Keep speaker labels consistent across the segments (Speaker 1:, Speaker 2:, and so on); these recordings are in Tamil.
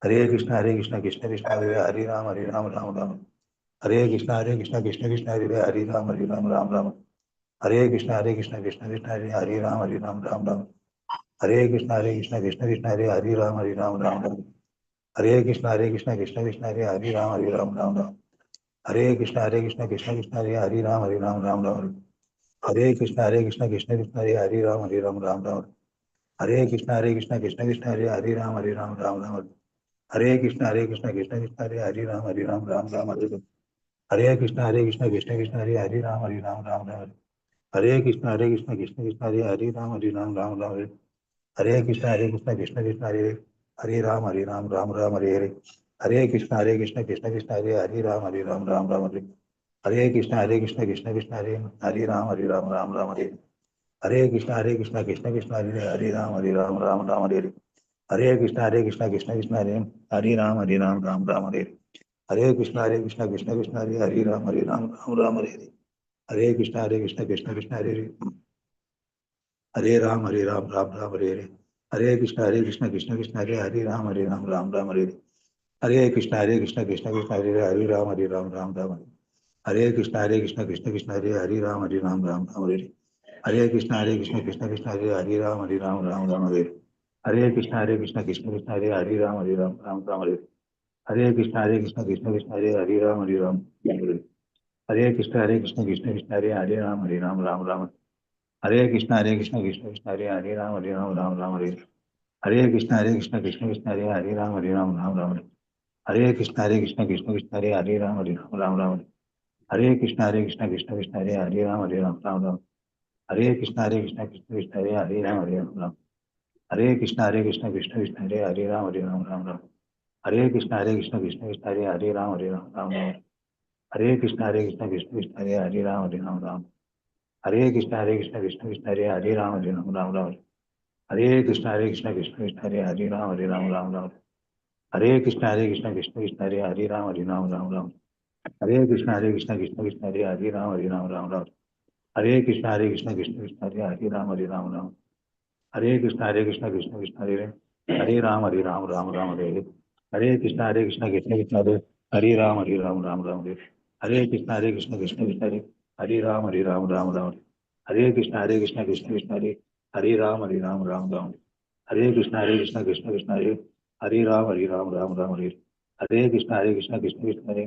Speaker 1: हरे कृष्ण कृष्ण कृष्ण हरे राम राम। हरे कृष्ण कृष्ण कृष्ण हरे राम राम। हरे कृष्ण कृष्ण कृष्ण हरे राम राम राम। हरे कृष्ण कृष्ण कृष्ण हरे राम राम राम। हरे कृष्ण कृष्ण कृष्ण हरे राम राम राम। हरे कृष्ण कृष्ण कृष्ण हरे राम राम राम। हरे कृष्ण कृष्ण कृष्ण हरे राम राम राम। हरे कृष्ण कृष्ण कृष्ण हरे राम राम राम। हरे कृष्ण कृष्ण कृष्ण हरे राम राम राम। हरे कृष्ण कृष्ण कृष्ण हरे राम राम राम। हरे कृष्ण कृष्ण कृष्ण हरे राम राम राम। हरे कृष्ण कृष्ण कृष्ण हरे राम राम राम हरे। हरे कृष्ण कृष्ण कृष्ण हरे राम राम राम हरे। हरे कृष्ण कृष्ण कृष्ण हरे राम राम राम हरे। हरे कृष्ण कृष्ण कृष्ण हरे राम राम राम हरे। हरे कृष्ण कृष्ण कृष्ण हरे राम राम राम हरे। हरे कृष्ण कृष्ण कृष्ण हरे राम राम हरे। हरे कृष्ण कृष्ण कृष्ण हरे राम राम राम हरे हरे। हरे कृष्ण कृष्ण कृष्ण हरे राम राम राम हरे। हरे कृष्ण कृष्ण कृष्ण हरे राम राम राम हरे। हरे कृष्ण कृष्ण कृष्ण हरे राम राम राम हरे। हरे कृष्ण कृष्ण कृष्ण हरे राम राम हरे। हरे कृष्ण कृष्ण कृष्ण हरे राम राम हरे। हरे कृष्ण कृष्ण कृष्ण हरे राम हरे। हरे कृष्ण कृष्ण कृष्ण हरे राम राम। हरे कृष्ण कृष्ण कृष्ण हरे राम राम हरे। हरे कृष्ण कृष्ण कृष्ण हरे राम राम। हरे कृष्ण कृष्ण कृष्ण कृष्ण हरे राम राम। हरे कृष्ण कृष्ण कृष्ण कृष्ण हरे राम राम। हरे कृष्ण कृष्ण कृष्ण कृष्ण हरे राम। हरे कृष्ण कृष्ण कृष्ण कृष्ण हरे राम राम। हरे कृष्ण कृष्ण कृष्ण कृष्ण हरे राम राम। हरे कृष्ण कृष्ण कृष्ण कृष्ण हरे राम राम। हरे कृष्ण कृष्ण कृष्ण हरे राम राम। हरे कृष्ण कृष्ण कृष्ण हरे राम राम। हरे कृष्ण कृष्ण कृष्ण कृष्ण हरे राम। हरे कृष्ण कृष्ण कृष्ण कृष्ण हरे राम। हरे कृष्ण कृष्ण कृष्ण कृष्ण हरे राम। हरे कृष्ण कृष्ण कृष्ण कृष्ण हरे राम राम हरे। हरे कृष्ण कृष्ण कृष्ण कृष्ण हरे राम राम हरे। हरे कृष्ण कृष्ण कृष्ण कृष्ण हरे राम राम। हरे कृष्ण कृष्ण कृष्ण कृष्ण हरे राम राम। हरे कृष्ण कृष्ण कृष्ण कृष्ण हरे राम राम हरे। हरे कृष्ण कृष्ण कृष्ण कृष्ण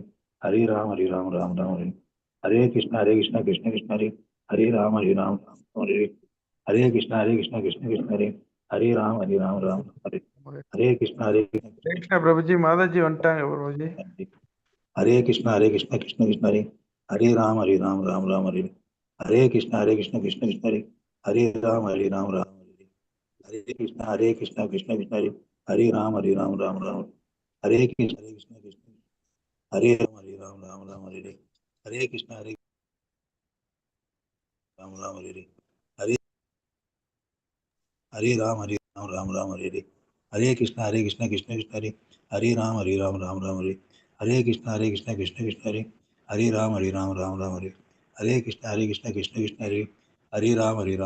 Speaker 1: हरे राम राम हरे। हरे कृष्ण कृष्ण कृष्ण कृष्ण हरे राम राम हरे। हरे कृष्ण कृष्ण कृष्ण हरे राम राम हरे। हरे कृष्ण कृष्ण
Speaker 2: कृष्ण प्रभु जी माता जी வந்துட்டாங்க प्रभु जी।
Speaker 1: हरे कृष्ण कृष्ण कृष्ण हरे राम राम हरे। हरे कृष्ण कृष्ण कृष्ण हरे राम राम हरे। हरे कृष्ण कृष्ण कृष्ण हरे राम राम। हरे कृष्ण कृष्ण हरे राम हरे। हरे कृष्ण हरे राम हरे। हरे हरे राम राम हरे। हरे कृष्ण कृष्ण कृष्ण हरे राम हरे। हरे कृष्ण कृष्ण कृष्ण हरे राम हरे। हरे कृष्ण कृष्ण कृष्ण हरे राम हरे।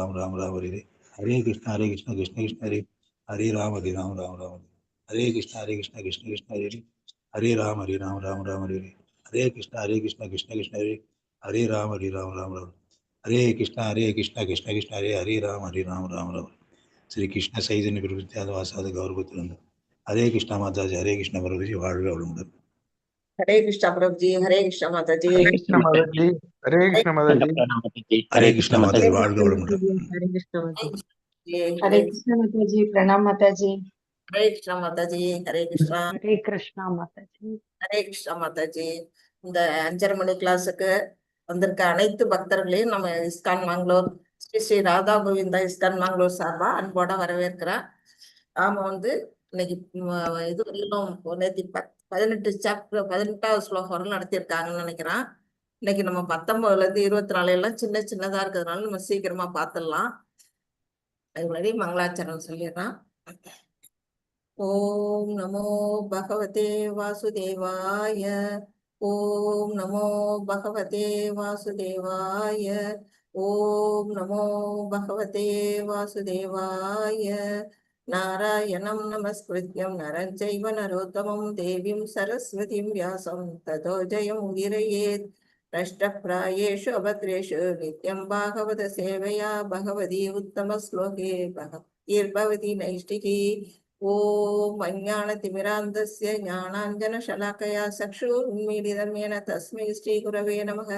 Speaker 1: हरे कृष्ण कृष्ण कृष्ण हरे राम राम। हरे कृष्ण कृष्ण कृष्ण कृष्ण हरे राम हरे। हरे कृष्ण कृष्ण कृष्ण हरे राम राम। हरे कृष्ण कृष्ण कृष्ण हरे राम। श्री कृष्ण चैतन्य प्रभु नित्यानंद गौरवतिवृंद। हरे कृष्ण माता जी। हरे कृष्ण प्रभु जी வாழ்க வளமுடன்।
Speaker 3: हरे कृष्णा प्रभु जी, हरे कृष्णा माता जी,
Speaker 2: हरे कृष्ण माता जी। हरे कृष्ण माता जी।
Speaker 1: हरे कृष्ण माता जी வாழ்க
Speaker 4: हरे
Speaker 1: வளமுடன்।
Speaker 4: कृष्ण माता जी।
Speaker 3: हरे
Speaker 4: हरे कृष्ण माता जी। प्रणाम माता जी।
Speaker 3: कृष्णा माता जी, हरे कृष्णा,
Speaker 4: हरे कृष्णा माता जी।
Speaker 3: हरे कृष्णा माता जी. இந்த 5:30 மணி கிளாஸுக்கு வந்திருக்க அனைத்து பக்தர்களையும் நம்ம இஸ்கான் மேங்களூர் ஸ்ரீ ஸ்ரீ ராதா கோவிந்தா இஸ்கான் மேங்களூர் சார்பா அன்போட வரவேற்கிறேன். நாம இன்னைக்கு இது வரையிலும் நேற்று 18 சாப்டர் 18வது ஸ்லோகம் வரை நடத்தியிருக்காங்கன்னு நினைக்கிறேன். இன்னைக்கு நம்ம 19ல இருந்து 24 எல்லாம் சின்ன சின்னதா இருக்கிறதுனால நம்ம சீக்கிரமா பார்த்துடலாம். அது முன்னாடி மங்களாச்சரணம் சொல்லிடுறேன். ஓம் நமோ பகவதே வாசுதேவாய. ஓம் நமோ பகவதே வாசுதேவாய. ஓம் நமோ பகவதே வாசுதேவாய. नारायणं नमस्कृत्यं नरं चैव नरोत्तमं देवीं सरस्वतीं व्यासं ततो जयमुदीरयेत् नष्टप्रायेषु अभद्रेषु नित्यं भागवत सेवया भगवती उत्तमश्लोके भगवतीर्भवती नैष्टिकी ॐ अज्ञानतिमिरान्धस्य ज्ञानाञ्जनशलाकया चक्षुरुन्मीलितं येन तस्मै श्रीगुरवे नमः।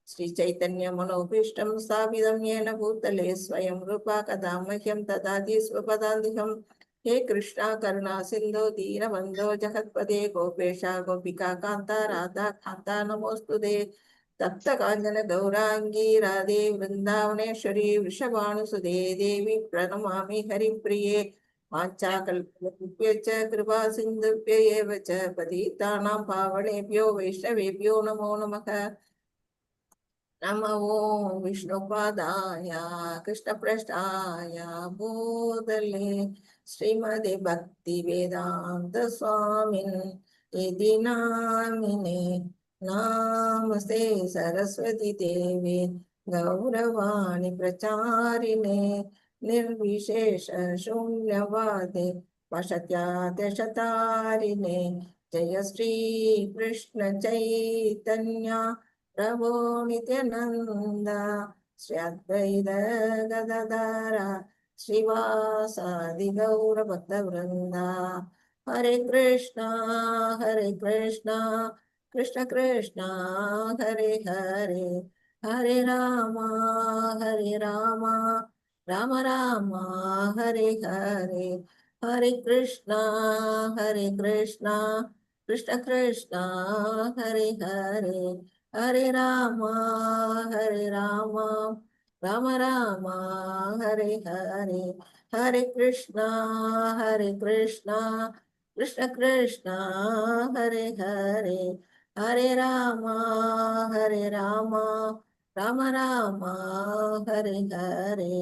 Speaker 3: श्रीचैतन्यमनोभीष्टं स्थापितं येन भूतले स्वयं रूपा कदा मह्यं ददाति स्वपदान्तिकं। हे कृष्णा करुणा सिन्धो दीनबन्धो जगत्पते गोपेशा गोपिका कान्ता राधा कान्ता नमोऽस्तुते। तप्त काञ्चन गौराङ्गी राधे वृन्दावनेश्वरी वृषभानुसुते देवी प्रणमामि हरिप्रिये। वाञ्छाकल्पतरुभ्यश्च कृपा सिन्धुभ्य एव च पतितानां पावनेभ्यो वैष्णवेभ्यो नमो नमः। नमो विष्णुपादाय कृष्णपृष्ठाय भूतले श्रीमदे भक्तिवेदान्त स्वामिन् इति नामिने। नमस्ते सरस्वती देवे गौरवाणी प्रचारिणे निर्विशेष शून्यवादे वशत्यादशतारिणे। जय श्री कृष्ण चैतन्य प्रभो नित्यानंद श्री अद्वैत गदाधर श्रीवासादि गौर भक्तवृंदा। हरे कृष्णा कृष्ण कृष्ण हरे हरे हरे राम राम राम हरे हरे। हरे कृष्णा कृष्ण कृष्ण हरे हरे हरे राम राम राम हरे हरे। हरे कृष्णा कृष्ण कृष्ण हरे हरे हरे राम राम राम हरे हरे।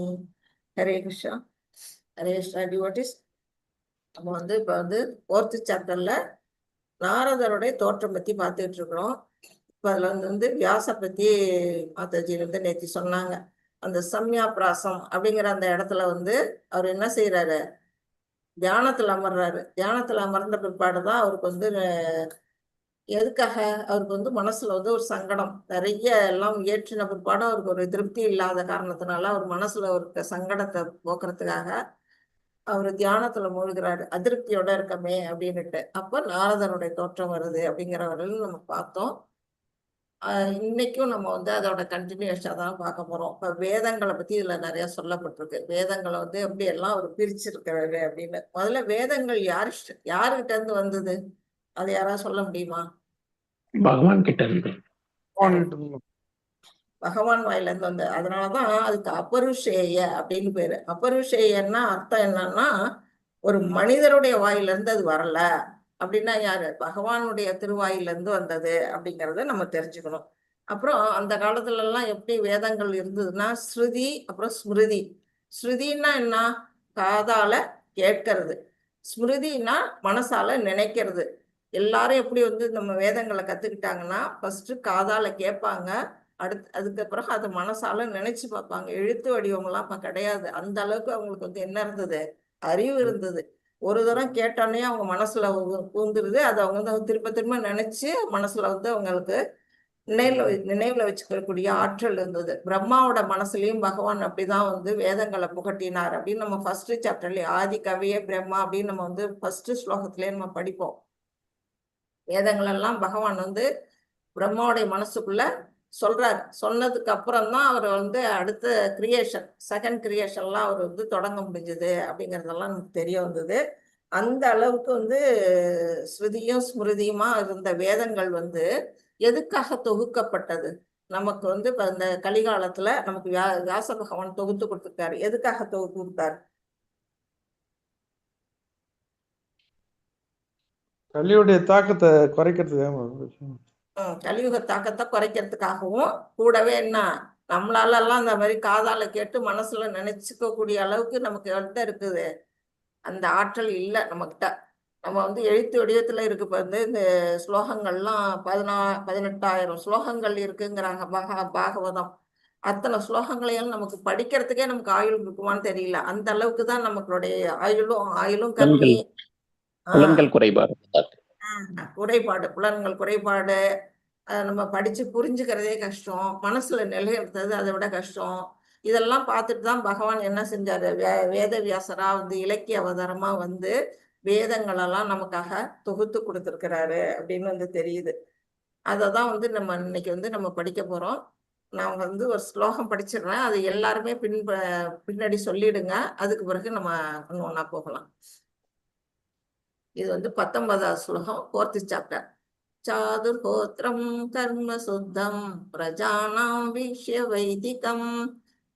Speaker 3: हरे कृष्णा டிவோட்டிஸ். நம்ம இப்போ ஃபோர்த்து சாப்டர்ல நாரதருடைய தோற்றம் பத்தி பார்த்துட்டு இருக்கிறோம். இப்போ அதுல வியாச பத்தி மாதாஜி நேற்று சொன்னாங்க. அந்த சம்யாபிராசம் அப்படிங்கிற அந்த இடத்துல அவர் என்ன செய்யறாரு, தியானத்துல அமர்றாரு. தியானத்துல அமர்ந்த பிற்பாடுதான் அவருக்கு எதுக்காக அவருக்கு மனசுல ஒரு சங்கடம் நிறைய எல்லாம் ஏற்றின பிற்பாடு அவருக்கு ஒரு திருப்தி இல்லாத காரணத்தினால அவர் மனசுல இருக்க சங்கடத்தை போக்குறதுக்காக அவர் தியானத்துல மூழ்கிறாரு. அதிருப்தியோட இருக்கமே அப்படின்னுட்டு அப்ப நாரதனுடைய தோற்றம் வருது அப்படிங்கிறவர்கள் நம்ம பார்த்தோம். இன்னைக்கும் நம்ம அதோட கண்டினியூஷா தான் பார்க்க போறோம். இப்ப வேதங்களை பத்தி இதுல நிறைய சொல்லப்பட்டிருக்கு. வேதங்களை எப்படி எல்லாம் அவர் பிரிச்சிருக்கிறாரு அப்படின்னு. முதல்ல வேதங்கள் யாருகிட்ட இருந்து வந்தது, அது யாராவது சொல்ல முடியுமா?
Speaker 5: பகவான் கிட்ட இருந்து,
Speaker 3: பகவான் வாயில இருந்து வந்தது. அதனாலதான் அதுக்கு அபருஷேய அப்படின்னு பேரு. அபருஷேயன்னா அர்த்தம் என்னன்னா ஒரு மனிதருடைய வாயில இருந்து அது வரல அப்படின்னா யாரு, பகவானுடைய திருவாயிலிருந்து வந்தது அப்படிங்கறத நம்ம தெரிஞ்சுக்கணும். அப்புறம் அந்த காலத்துல எல்லாம் எப்படி வேதங்கள் இருந்ததுன்னா ஸ்ருதி அப்புறம் ஸ்மிருதி. ஸ்ருதின்னா என்ன, காதால கேட்கறது. ஸ்மிருதினா மனசால நினைக்கிறது. எல்லாரும் எப்படி நம்ம வேதங்களை கத்துக்கிட்டாங்கன்னா ஃபர்ஸ்ட் காதால கேட்பாங்க, அதுக்கு பிறகு அது மனசால நினைச்சு பார்ப்பாங்க. எழுத்து வடிவங்கள்லாம் அப்ப கிடையாது. அந்த அளவுக்கு அவங்களுக்கு என்ன இருந்தது, அறிவு இருந்தது. ஒரு தரம் கேட்டோன்னே அவங்க மனசுல பூந்துருது. அதை அவங்க திரும்ப திரும்ப நினைச்சு மனசுல அவங்களுக்கு நினைவுல வச்சுக்கக்கூடிய ஆற்றல் இருந்தது. பிரம்மாவோட மனசுலயும் பகவான் அப்படிதான் வேதங்களை புகட்டினார் அப்படின்னு நம்ம ஃபர்ஸ்ட் சாப்டர்லயே ஆதி கவியே பிரம்மா அப்படின்னு நம்ம ஃபர்ஸ்ட் ஸ்லோகத்திலேயே நம்ம படிப்போம். வேதங்கள் எல்லாம் பகவான் பிரம்மாவுடைய மனசுக்குள்ள சொல்றாரு. சொன்னதுக்கு அப்புறம் தான் அவர் அடுத்த கிரியேஷன், செகண்ட் கிரியேஷன்லாம் அவர் தொடங்க முடிஞ்சது அப்படிங்கிறதெல்லாம் நமக்கு தெரிய வந்தது. அந்த அளவுக்கு ஸ்ருதியும் ஸ்மிருதியுமா இருந்த வேதங்கள் எதுக்காக தொகுக்கப்பட்டது, நமக்கு இப்ப இந்த கலிகாலத்துல நமக்கு வியாச பகவான் தொகுத்து கொடுத்துருக்காரு. எதுக்காக தொகுத்து கொடுத்தாரு?
Speaker 2: கலியுடைய தாக்கத்தை குறைக்கிறதுக்கு,
Speaker 3: கலியுக தாக்கத்தை குறைக்கிறதுக்காகவும் கூடவே என்ன நம்மளால எல்லாம் அந்த மாதிரி காதால கேட்டு மனசுல நினைச்சுக்க கூடிய அளவுக்கு நமக்கு இருக்குது அந்த ஆற்றல் இல்லை நம்மகிட்ட. நம்ம எழுத்து வடிவத்துல இருக்கு. இப்போ இந்த ஸ்லோகங்கள்லாம் 18,000 ஸ்லோகங்கள் இருக்குங்கிறாங்க பாகவதம். அத்தனை ஸ்லோகங்களையும் நமக்கு படிக்கிறதுக்கே நமக்கு ஆயுள் இருக்குமான்னு தெரியல. அந்த அளவுக்கு தான் நமக்குடைய ஆயுளும் கம்மி.
Speaker 5: புலன்கள் குறைபாடு.
Speaker 3: குறைபாடு, புலன்கள் குறைபாடு. நம்ம படிச்சு புரிஞ்சுக்கிறதே கஷ்டம். மனசுல நிலைநிறுத்துறது அதை விட கஷ்டம். இதெல்லாம் பார்த்துட்டு தான் பகவான் என்ன செஞ்சாரு, வேத வியாசரா வந்து இலக்கிய அவதாரமா வந்து வேதங்களெல்லாம் நமக்காக தொகுத்து கொடுத்துருக்கிறாரு அப்படின்னு வந்து தெரியுது. அதை தான் வந்து நம்ம இன்னைக்கு வந்து நம்ம படிக்க போறோம். நான் வந்து ஒரு ஸ்லோகம் படிச்சிடுறேன். அது எல்லாருமே பின்னாடி சொல்லிடுங்க. அதுக்கு பிறகு நம்ம ஒண்ணா போகலாம். இது வந்து 19வது ஸ்லோகம், 4th சாப்டர். சாதுர்ஹோத்ரம் கர்ம சுத்தம் பிரஜானாம் வீஷ்ய வைதிகம்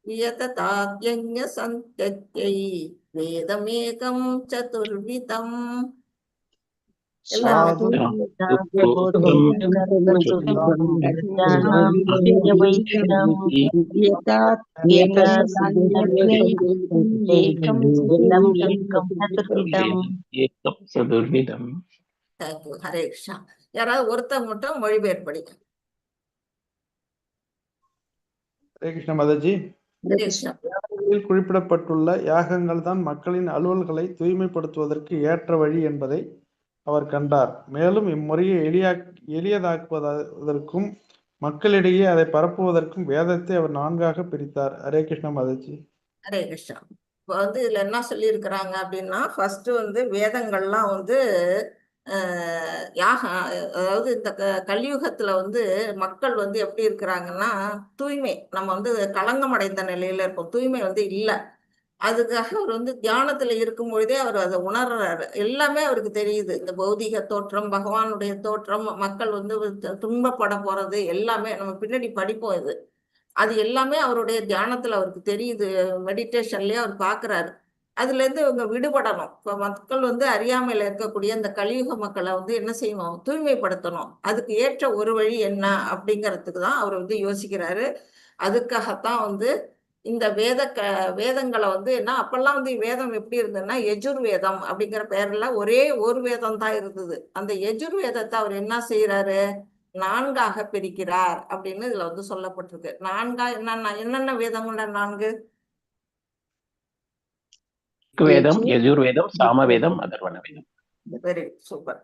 Speaker 3: வியததாத்யஞ்ஞ சந்த்யத்யை வேதமேகம் சதுர்விதம். ஹரே கிருஷ்ணா. யாராவது ஒருத்தர் மட்டும் மொழிபெயர்ப்பு படிக்க.
Speaker 2: ஹரே கிருஷ்ண மாதாஜி.
Speaker 3: ஹரே கிருஷ்ணா.
Speaker 2: வேதங்களில் குறிப்பிடப்பட்டுள்ள யாகங்கள் தான் மக்களின் அலுவல்களை தூய்மைப்படுத்துவதற்கு ஏற்ற வழி என்பதை அவர் கண்டார். மேலும் இம்முறையை எளியதாக்குவதற்கும் மக்களிடையே அதை பரப்புவதற்கும் வேதத்தை அவர் 4ஆக பிரித்தார். ஹரே கிருஷ்ண மாதாஜி.
Speaker 3: ஹரே கிருஷ்ணா. இப்போ வந்து இதுல என்ன சொல்லி இருக்கிறாங்க அப்படின்னா, ஃபர்ஸ்ட் வந்து வேதங்கள்லாம் வந்து அதாவது இந்த கலியுகத்துல வந்து மக்கள் வந்து எப்படி இருக்கிறாங்கன்னா, தூய்மை, நம்ம வந்து களங்கம் அடைந்த நிலையில இருக்கோம். தூய்மை வந்து இல்லை. அதுக்காக அவர் வந்து தியானத்துல இருக்கும் பொழுதே அவர் அதை உணர்றாரு. எல்லாமே அவருக்கு தெரியுது. இந்த பௌதிக தோற்றம், பகவானுடைய தோற்றம், மக்கள் வந்து துன்பப்பட போறது எல்லாமே நம்ம பின்னாடி படிப்போம். அது எல்லாமே அவருடைய தியானத்துல அவருக்கு தெரியுது. மெடிடேஷன்லயே அவர் பாக்குறாரு. அதுல இருந்து இவங்க விடுபடணும். இப்ப மக்கள் வந்து அறியாமையில இருக்கக்கூடிய இந்த கலியுக மக்களை வந்து என்ன செய்யணும், தூய்மைப்படுத்தணும். அதுக்கு ஏற்ற ஒரு வழி என்ன அப்படிங்கிறதுக்கு தான் அவர் வந்து யோசிக்கிறாரு. அதுக்காகத்தான் வந்து இந்த வேதங்களை வந்து என்ன, அப்பெல்லாம் வந்து வேதம் எப்படி இருந்ததுன்னா யஜுர்வேதம் அப்படிங்கிற பெயர்ல ஒரே ஒரு வேதம் தான் இருந்தது. அந்த யஜுர்வேதத்தை அவர் என்ன செய்யறாரு, 4ஆக பிரிக்கிறார் அப்படின்னு இதுல வந்து சொல்லப்பட்டிருக்கு. 4ஆ என்னென்ன வேதங்கள 4?
Speaker 5: வேதம், யஜுர்வேதம், சாமவேதம், அதர்வண வேதம்.
Speaker 3: Very super.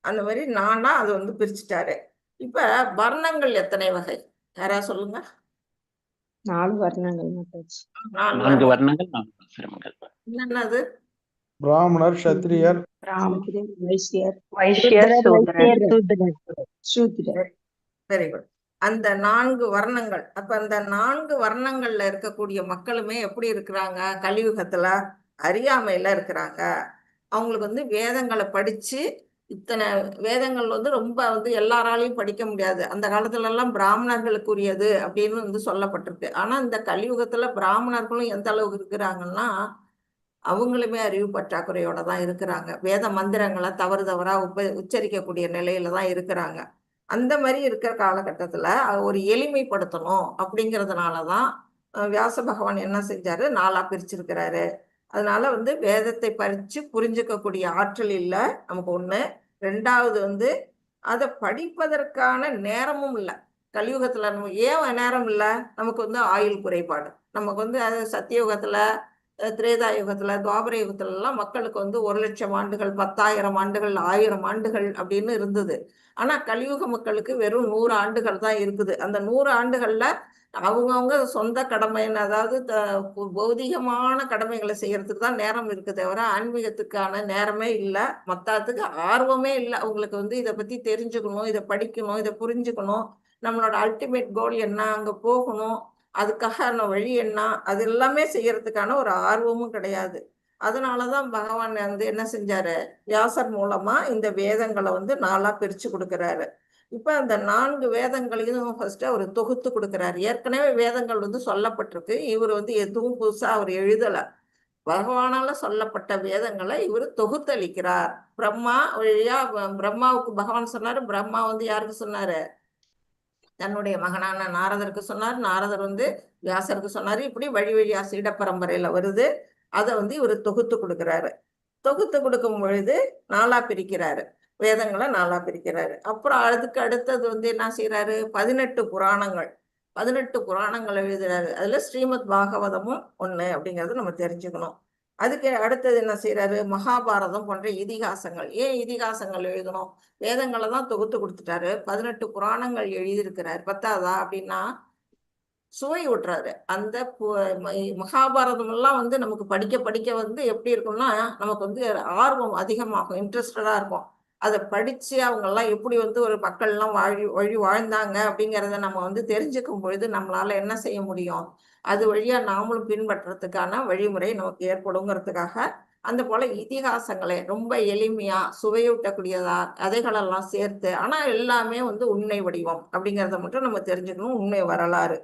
Speaker 3: அந்த மாதிரி 4ஆ அது வந்து பிரிச்சுட்டாரு. இப்ப வர்ணங்கள் எத்தனை வகை, யாராவது சொல்லுங்க.
Speaker 4: 4 வர்ணங்கள் மாதாஜி.
Speaker 5: 4 வர்ணங்கள், 4 ஆசிரமங்கள்.
Speaker 3: என்னது?
Speaker 2: பிராமணர், சத்திரியர்,
Speaker 4: வைசியர், சூத்ரர்.
Speaker 3: Very good. அந்த 4 வர்ணங்கள். அப்ப அந்த 4 வர்ணங்கள்ல இருக்கக்கூடிய மக்களுமே எப்படி இருக்கிறாங்க, கலியுகத்துல அறியாமையில இருக்கிறாங்க. அவங்களுக்கு வந்து வேதங்களை படிச்சு, இத்தனை வேதங்கள் வந்து ரொம்ப வந்து எல்லாராலையும் படிக்க முடியாது. அந்த காலத்துல எல்லாம் பிராமணர்களுக்குரியது அப்படின்னு வந்து சொல்லப்பட்டிருக்கு. ஆனா இந்த கலியுகத்துல பிராமணர்களும் எந்த அளவுக்கு இருக்கிறாங்கன்னா, அவங்களுமே அறிவு பற்றாக்குறையோட தான் இருக்கிறாங்க. வேத மந்திரங்களை தவறா உச்சரிக்கக்கூடிய நிலையில தான் இருக்கிறாங்க. அந்த மாதிரி இருக்கிற காலகட்டத்துல ஒரு எளிமைப்படுத்தணும் அப்படிங்கிறதுனாலதான் வியாச பகவான் என்ன செஞ்சாரு, 4ஆ பிரிச்சிருக்கிறாரு. அதனால வந்து வேதத்தை பறிச்சு புரிஞ்சுக்கக்கூடிய ஆற்றல் இல்லை நமக்கு, ஒண்ணு. 2வது வந்து அதை படிப்பதற்கான நேரமும் இல்லை. கலியுகத்துல நம்ம ஏன் நேரம் இல்லை, நமக்கு வந்து ஆயுள் குறைபாடு. நமக்கு வந்து அது சத்தியுகத்துல, திரேதா யுகத்துல, துவாபர யுகத்துல எல்லாம் மக்களுக்கு வந்து 1,00,000 ஆண்டுகள், 10,000 ஆண்டுகள், 1000 ஆண்டுகள் அப்படின்னு இருந்தது. ஆனா கலியுக மக்களுக்கு வெறும் 100 ஆண்டுகள் தான் இருக்குது. அந்த 100 ஆண்டுகள்ல அவங்கவுங்க சொந்த கடமைன்னு, அதாவது பௌதிகமான கடமைகளை செய்யறதுக்கு தான் நேரம் இருக்கு தவிர ஆன்மீகத்துக்கான நேரமே இல்லை. மொத்தத்துக்கு ஆர்வமே இல்லை அவங்களுக்கு. வந்து இதை பத்தி தெரிஞ்சுக்கணும், இதை படிக்கணும், இதை புரிஞ்சுக்கணும், நம்மளோட அல்டிமேட் கோல் என்ன, அங்க போகணும், அதுக்கான வழி என்ன, அது எல்லாமே செய்யறதுக்கான ஒரு ஆர்வமும் கிடையாது. அதனாலதான் பகவான் வந்து என்ன செஞ்சாரு, வியாசர் மூலமா இந்த வேதங்களை வந்து 4ஆ பிரிச்சு கொடுக்கிறாரு. இப்ப அந்த 4 வேதங்களையும் ஃபர்ஸ்ட் அவர் தொகுத்து கொடுக்கிறாரு. ஏற்கனவே வேதங்கள் வந்து சொல்லப்பட்டிருக்கு. இவர் வந்து எதுவும் புதுசா அவர் எழுதல. பகவானால சொல்லப்பட்ட வேதங்களை இவர் தொகுத்தளிக்கிறார். பிரம்மா வழியா பிரம்மாவுக்கு பகவான் சொன்னாரு. பிரம்மா வந்து யாருக்கு சொன்னாரு, தன்னுடைய மகனான நாரதருக்கு சொன்னார். நாரதர் வந்து வியாசருக்கு சொன்னாரு. இப்படி வழி வழியா சீட பரம்பரையில வருது. அதை வந்து இவர் தொகுத்து கொடுக்கிறாரு. தொகுத்து கொடுக்கும் பொழுது 4ஆ பிரிக்கிறாரு. வேதங்களை 4ஆ பிரிக்கிறாரு. அப்புறம் அதுக்கு அடுத்தது வந்து என்ன செய்யறாரு, 18 புராணங்கள். 18 புராணங்கள் எழுதுறாரு. அதுல ஸ்ரீமத் பாகவதமும் ஒண்ணு அப்படிங்கறது நம்ம தெரிஞ்சுக்கணும். அதுக்கு அடுத்தது என்ன செய்யறாரு? மகாபாரதம் போன்ற இதிகாசங்கள். ஏன் இதிகாசங்கள் எழுதணும்? வேதங்களை தான் தொகுத்து கொடுத்துட்டாரு. 18 புராணங்கள் எழுதியிருக்கிறாரு. பத்தாதா அப்படின்னா சுவை விட்டுறாரு. அந்த மகாபாரதம் எல்லாம் வந்து நமக்கு படிக்க படிக்க வந்து எப்படி இருக்கும்னா நமக்கு வந்து ஆர்வம் அதிகமாகும், இன்ட்ரெஸ்டடா இருக்கும். அதை படிச்சு அவங்க எல்லாம் எப்படி வந்து ஒரு மக்கள் எல்லாம் வழி வாழ்ந்தாங்க அப்படிங்கிறத நம்ம வந்து தெரிஞ்சுக்கும் பொழுது நம்மளால என்ன செய்ய முடியும்? அது வழியா நாமளும் பின்பற்றதுக்கான வழிமுறை நமக்கு ஏற்படுங்கிறதுக்காக அந்த போல இதிகாசங்களை ரொம்ப எளிமையா சுவையூட்டக்கூடியதா கதைகளெல்லாம் சேர்த்து, ஆனா எல்லாமே வந்து உண்மை வடிவம் அப்படிங்கிறத மட்டும் நம்ம தெரிஞ்சுக்கணும். உண்மை வரலாறு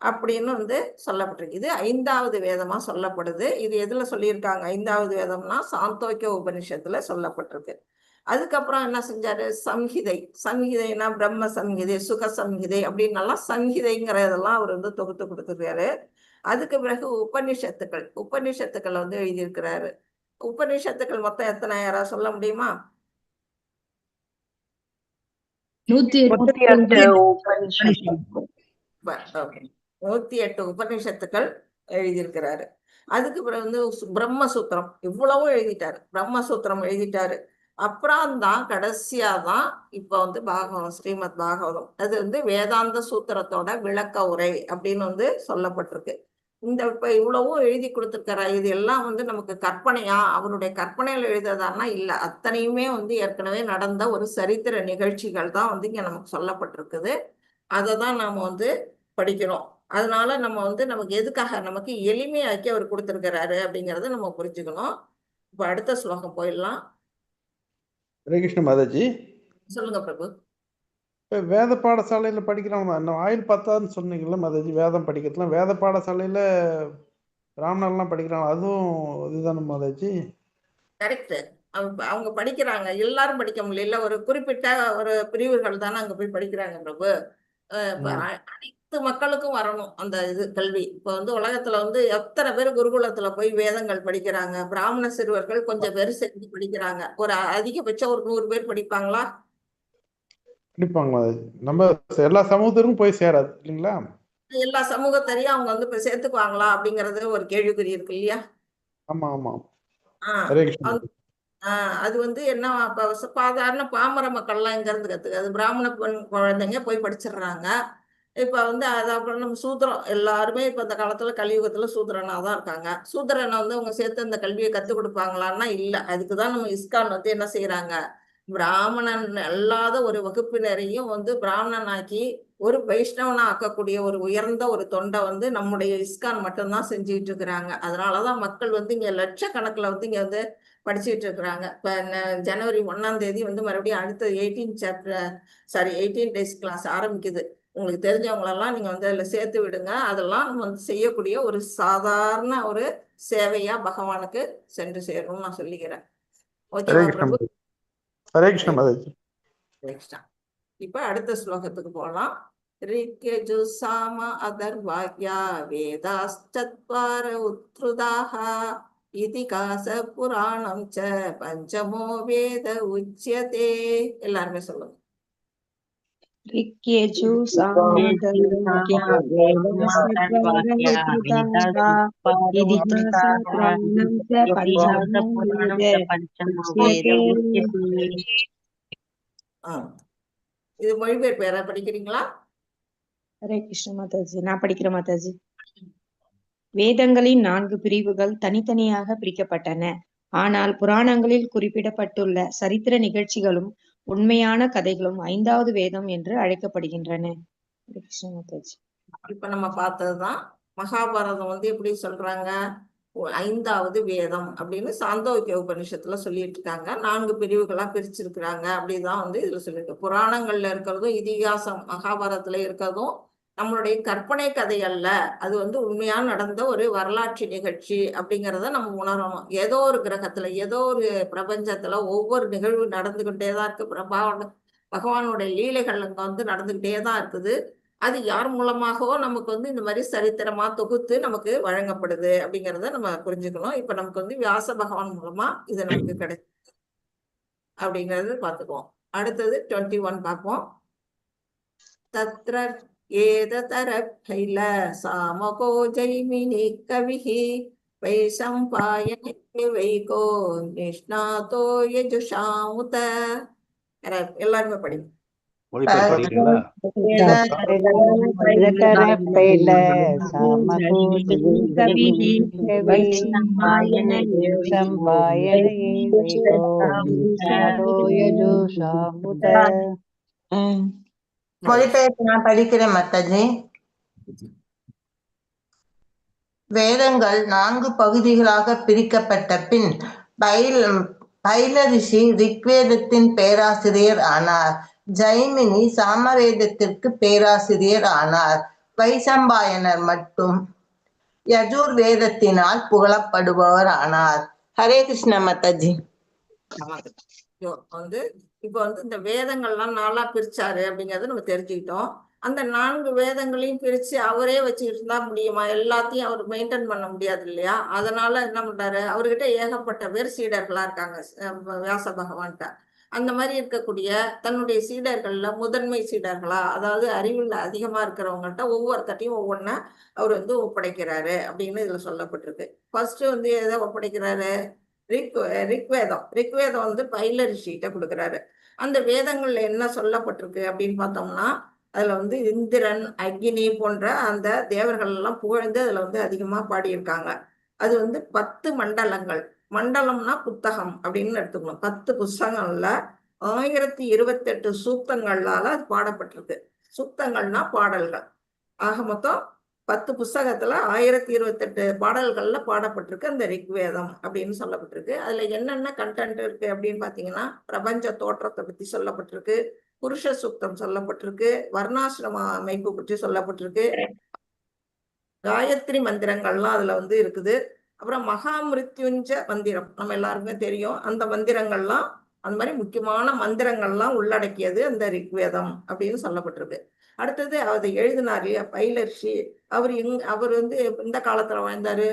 Speaker 3: அப்படின்னு வந்து சொல்லப்பட்டிருக்கு. இது 5வது வேதமா சொல்லப்படுது. இது எதுல சொல்லியிருக்காங்க? 5வது வேதம்னா சாந்தோக்கிய உபனிஷத்துல சொல்லப்பட்டிருக்கு. அதுக்கப்புறம் என்ன செஞ்சாரு? சம்ஹிதை. சம்ஹிதைனா பிரம்ம சம்ஹிதை, சுக சம்ஹிதை அப்படின்னு எல்லாம் சம்ஹிதைங்கிறதெல்லாம் அவர் வந்து தொகுத்து கொடுத்துருக்காரு. அதுக்கு பிறகு உபனிஷத்துக்கள். உபனிஷத்துக்கள் வந்து எழுதியிருக்கிறாரு. உபனிஷத்துக்கள் மொத்தம் எத்தனை? யாராவது சொல்ல முடியுமா?
Speaker 4: 108
Speaker 3: 108 உபநிஷத்துக்கள் எழுதியிருக்கிறாரு. அதுக்கு பிறகு வந்து பிரம்மசூத்திரம் இவ்வளவும் எழுதிட்டாரு. பிரம்மசூத்திரம் எழுதிட்டாரு. அப்புறம் தான் கடைசியா தான் இப்ப வந்து பாகவதம், ஸ்ரீமத் பாகவதம். அது வந்து வேதாந்த சூத்திரத்தோட விளக்க உரை அப்படின்னு வந்து சொல்லப்பட்டிருக்கு. இந்த இப்ப இவ்வளவும் எழுதி கொடுத்திருக்கிறார். இது எல்லாம் வந்து நமக்கு கற்பனையா, அவருடைய கற்பனையில் எழுதுறதானா இல்ல, அத்தனையுமே வந்து ஏற்கனவே நடந்த ஒரு சரித்திர நிகழ்ச்சிகள் தான் வந்து இங்க நமக்கு சொல்லப்பட்டிருக்குது. அதை தான் நாம வந்து படிக்கணும். அதனால நம்ம வந்து நமக்கு எதுக்காக நமக்கு எளிமையாக்கி அவர் கொடுத்திருக்கிறாரு அப்படிங்கறத நம்ம புரிஞ்சுக்கணும். இப்ப அடுத்த ஸ்லோகம் போயிடலாம்.
Speaker 2: ஹரே கிருஷ்ண மாதாஜி.
Speaker 3: சொல்லுங்க பிரபு.
Speaker 2: இப்போ வேத பாடசாலையில படிக்கிறவங்க இன்னும் ஆயுள் பத்தாதுன்னு சொன்னீங்கல்ல மாதாஜி, வேதம் படிக்கிறதுலாம் வேத பாடசாலையில பிராமணர்லாம் படிக்கிறாங்க, அதுவும் இதுதானே மாதாஜி?
Speaker 3: கரெக்ட். அவங்க படிக்கிறாங்க. எல்லாரும் படிக்க முடியல. ஒரு குறிப்பிட்ட ஒரு பிரிவுகள் தானே அங்க போய் படிக்கிறாங்க பிரபு. அனைத்து மக்களுக்கும் வரணும் அந்த இது கல்வி. இப்ப வந்து உலகத்துல வந்து எத்தனை பேர் குருகுலத்துல போய் வேதங்கள் படிக்கிறாங்க? பிராமண சிறுவர்கள் கொஞ்சம் பேர் சேர்ந்து படிக்கிறாங்க. ஒரு அதிகபட்சம் ஒரு 100 பேர் படிப்பாங்களா?
Speaker 2: படிப்பாங்க மாதாஜி. நம்ம எல்லா சமூகத்திற்கும் போய் சேராது இல்லைங்களா?
Speaker 3: எல்லா சமூகத்தையும் அவங்க வந்து இப்ப சேர்த்துக்குவாங்களா அப்படிங்கறது ஒரு கேள்விக்குறி இருக்கு இல்லையா?
Speaker 2: ஆமா ஆமா.
Speaker 3: ஆஹ்
Speaker 2: ஹரே கிருஷ்ண.
Speaker 3: அது வந்து என்ன, சாதாரண பாமர மக்கள்லாம் எங்க இருந்து கத்துக்காது? பிராமண பெண் குழந்தைங்க போய் படிச்சிடுறாங்க. இப்ப வந்து அப்புறம் நம்ம சூத்திரம் எல்லாருமே இப்ப இந்த காலத்துல கலியுகத்துல சூத்திரனா தான் இருக்காங்க. சூத்திரனை வந்து அவங்க சேர்த்து அந்த கல்வியை கத்துக் கொடுப்பாங்களான்னா இல்ல. அதுக்குதான் நம்ம இஸ்கான் வந்து என்ன செய்யறாங்க? பிராமணன் அல்லாத ஒரு வகுப்பினரையும் வந்து பிராமணனாக்கி ஒரு வைஷ்ணவனா ஆக்கக்கூடிய ஒரு உயர்ந்த ஒரு தொண்டை வந்து நம்முடைய இஸ்கான் மட்டும்தான் செஞ்சுட்டு இருக்கிறாங்க. அதனாலதான் மக்கள் வந்து இங்க லட்சக்கணக்கில் வந்து இங்க வந்து படிச்சுட்டு இருக்கிறாங்க. இப்ப ஜனவரி 1ஆம் தேதி வந்து மறுபடியும் அடுத்த 18 டேஸ் கிளாஸ் ஆரம்பிக்குது. உங்களுக்கு தெரிஞ்சவங்களெல்லாம் நீங்க வந்து அதுல சேர்த்து விடுங்க. அதெல்லாம் நம்ம வந்து செய்யக்கூடிய ஒரு சாதாரண ஒரு சேவையா பகவானுக்கு சென்று சேரணும்னு நான் சொல்லிக்கிறேன். ஓகேவா பிரபு?
Speaker 2: ஹரே கிருஷ்ண மாதாஜி.
Speaker 3: இப்ப அடுத்த ஸ்லோகத்துக்கு போகலாம். ரிக்யஜு சாம அதர்வாக்யா வேதாஸ்சத்வார உத்ருதாக இதிகாச புராணம் ச பஞ்சமோ வேத உச்யதே. எல்லாருமே சொல்லுங்க.
Speaker 4: ரிக்யஜு சாமதர்வாக்யா வேதஸ்சத்வார உத்ருதாக இதிகாச புராணம் ச பஞ்சமோ வேத உச்யதே.
Speaker 3: இது மொழிபெயர்ப்பு யாராவது படிக்கிறீங்களா?
Speaker 4: ஹரே கிருஷ்ண மாதாஜி. நான் படிக்கிற மாதாஜி. வேதங்களின் 4 பிரிவுகள் தனித்தனியாக பிரிக்கப்பட்டன. ஆனால் புராணங்களில் குறிப்பிடப்பட்டுள்ள சரித்திர நிகழ்ச்சிகளும் உண்மையான கதைகளும் 5வது வேதம் என்று அழைக்கப்படுகின்றன. ஹரே கிருஷ்ண மாதாஜி.
Speaker 3: இப்ப நம்ம பார்த்ததுதான் மகாபாரதம் வந்து எப்படி சொல்றாங்க? 5வது வேதம் அப்படின்னு சாந்தோக்கிய உபனிஷத்துல சொல்லிட்டு இருக்காங்க. 4 பிரிவுகளா பிரிச்சிருக்கிறாங்க அப்படிதான் வந்து இதுல சொல்லியிருக்கு. புராணங்கள்ல இருக்கிறதும் இதிகாசம் மகாபாரதத்துல இருக்கிறதும் நம்மளுடைய கற்பனை கதை அல்ல. அது வந்து உண்மையா நடந்த ஒரு வரலாற்று நிகழ்ச்சி அப்படிங்கிறத நம்ம உணரணும். ஏதோ ஒரு கிரகத்துல ஏதோ ஒரு பிரபஞ்சத்துல ஒவ்வொரு நிகழ்வு நடந்துகிட்டே தான் இருக்கு. பகவானுடைய லீலைகள் அங்க வந்து நடந்துகிட்டே தான் இருக்குது. அது யார் மூலமாகவோ நமக்கு வந்து இந்த மாதிரி சரித்திரமா தொகுத்து நமக்கு வழங்கப்படுது அப்படிங்கிறத நம்ம புரிஞ்சுக்கணும். இப்ப நமக்கு வந்து வியாச பகவான் மூலமா இது நமக்கு கிடைக்கும் அப்படிங்கறது பார்த்துக்குவோம். அடுத்தது 21 பார்ப்போம். தத்ர ஏததரப்பைல சாமகோ ஜெய்மினி கவிஹி வைசம்பாயனே வைகோ நிஷ்ணாதோ யஜுஷாமுத. எல்லாருமே படிங்க.
Speaker 1: மொழிபெயர்ப்பு படிக்கிறீங்களா?
Speaker 6: ஏததரப்பைல சாமகோ ஜெய்மினி
Speaker 4: வைசம்பாயன
Speaker 6: வைசம்பாயனே வைகோ நிஷ்ணாதோ யஜுஷாமுத.
Speaker 7: மொழிபெயர்ப்பு நான் படிக்கிறேன் மாதாஜி. வேதங்கள் 4 பகுதிகளாக பிரிக்கப்பட்ட பின் பைல ரிஷி ரிக்வேதத்தின் பேராசிரியர் ஆனார். ஜைமினி சாமவேதத்திற்கு பேராசிரியர் ஆனார். வைசம்பாயனர் மட்டும் யஜுர்வேதத்தினால் புகழப்படுபவர் ஆனார். ஹரே கிருஷ்ண மாதாஜி.
Speaker 3: இப்ப இந்த வேதங்கள்லாம் 4ஆ பிரிச்சாரு அப்படிங்கறத நம்ம தெரிஞ்சுக்கிட்டோம். அந்த 4 வேதங்களையும் பிரிச்சு அவரே வச்சுக்கிட்டு இருந்தா முடியுமா? எல்லாத்தையும் அவர் மெயின்டைன் பண்ண முடியாது இல்லையா? அதனால என்ன பண்றாரு, அவர்கிட்ட ஏகப்பட்ட பேர் சீடர்களா இருக்காங்க வியாச பகவான்கிட்ட. அந்த மாதிரி இருக்கக்கூடிய தன்னுடைய சீடர்கள்ல முதன்மை சீடர்களா, அதாவது அறிவுல அதிகமா இருக்கிறவங்கள்ட்ட ஒவ்வொருத்தட்டையும் ஒவ்வொன்னா அவர் ஒப்படைக்கிறாரு அப்படின்னு இதுல சொல்லப்பட்டிருக்கு. ஃபர்ஸ்ட் எதை ஒப்படைக்கிறாரு? ரிக்வேதம் பைல ரிஷிகிட்ட கொடுக்குறாரு. அந்த வேதங்கள்ல என்ன சொல்லப்பட்டிருக்கு அப்படின்னு பார்த்தோம்னா, அதுல இந்திரன், அக்னி போன்ற அந்த தேவர்கள் எல்லாம் புகழ்ந்து அதுல அதிகமா பாடியிருக்காங்க. அது 10 மண்டலங்கள். மண்டலம்னா புத்தகம் அப்படின்னு எடுத்துக்கணும். 10 புஸ்தகங்கள்ல 1028 சூக்தங்களால அது பாடப்பட்டிருக்கு. சூக்தங்கள்னா பாடல்கள். ஆக மொத்தம் 10 புஸ்தகத்துல 1028 பாடல்கள்ல பாடப்பட்டிருக்கு அந்த ரிக்வேதம் அப்படின்னு சொல்லப்பட்டிருக்கு. அதுல என்னென்ன கண்டென்ட் இருக்கு அப்படின்னு பாத்தீங்கன்னா, பிரபஞ்ச தோற்றத்தை பத்தி சொல்லப்பட்டிருக்கு, புருஷ சூக்தம் சொல்லப்பட்டிருக்கு, வர்ணாசிரம அமைப்பு பற்றி சொல்லப்பட்டிருக்கு, காயத்ரி மந்திரங்கள்லாம் அதுல இருக்குது. அப்புறம் மகாமிருத்யுஞ்ச மந்திரம் நம்ம எல்லாருக்குமே தெரியும். அந்த மந்திரங்கள்லாம் அந்த மாதிரி முக்கியமான மந்திரங்கள்லாம் உள்ளடக்கியது அந்த ரிக்வேதம் அப்படின்னு சொல்லப்பட்டிருக்கு. அடுத்தது அதை எழுதினார் இல்லையா பைல ரிஷி, அவர் இந்த காலத்துல வாழ்ந்தாரு,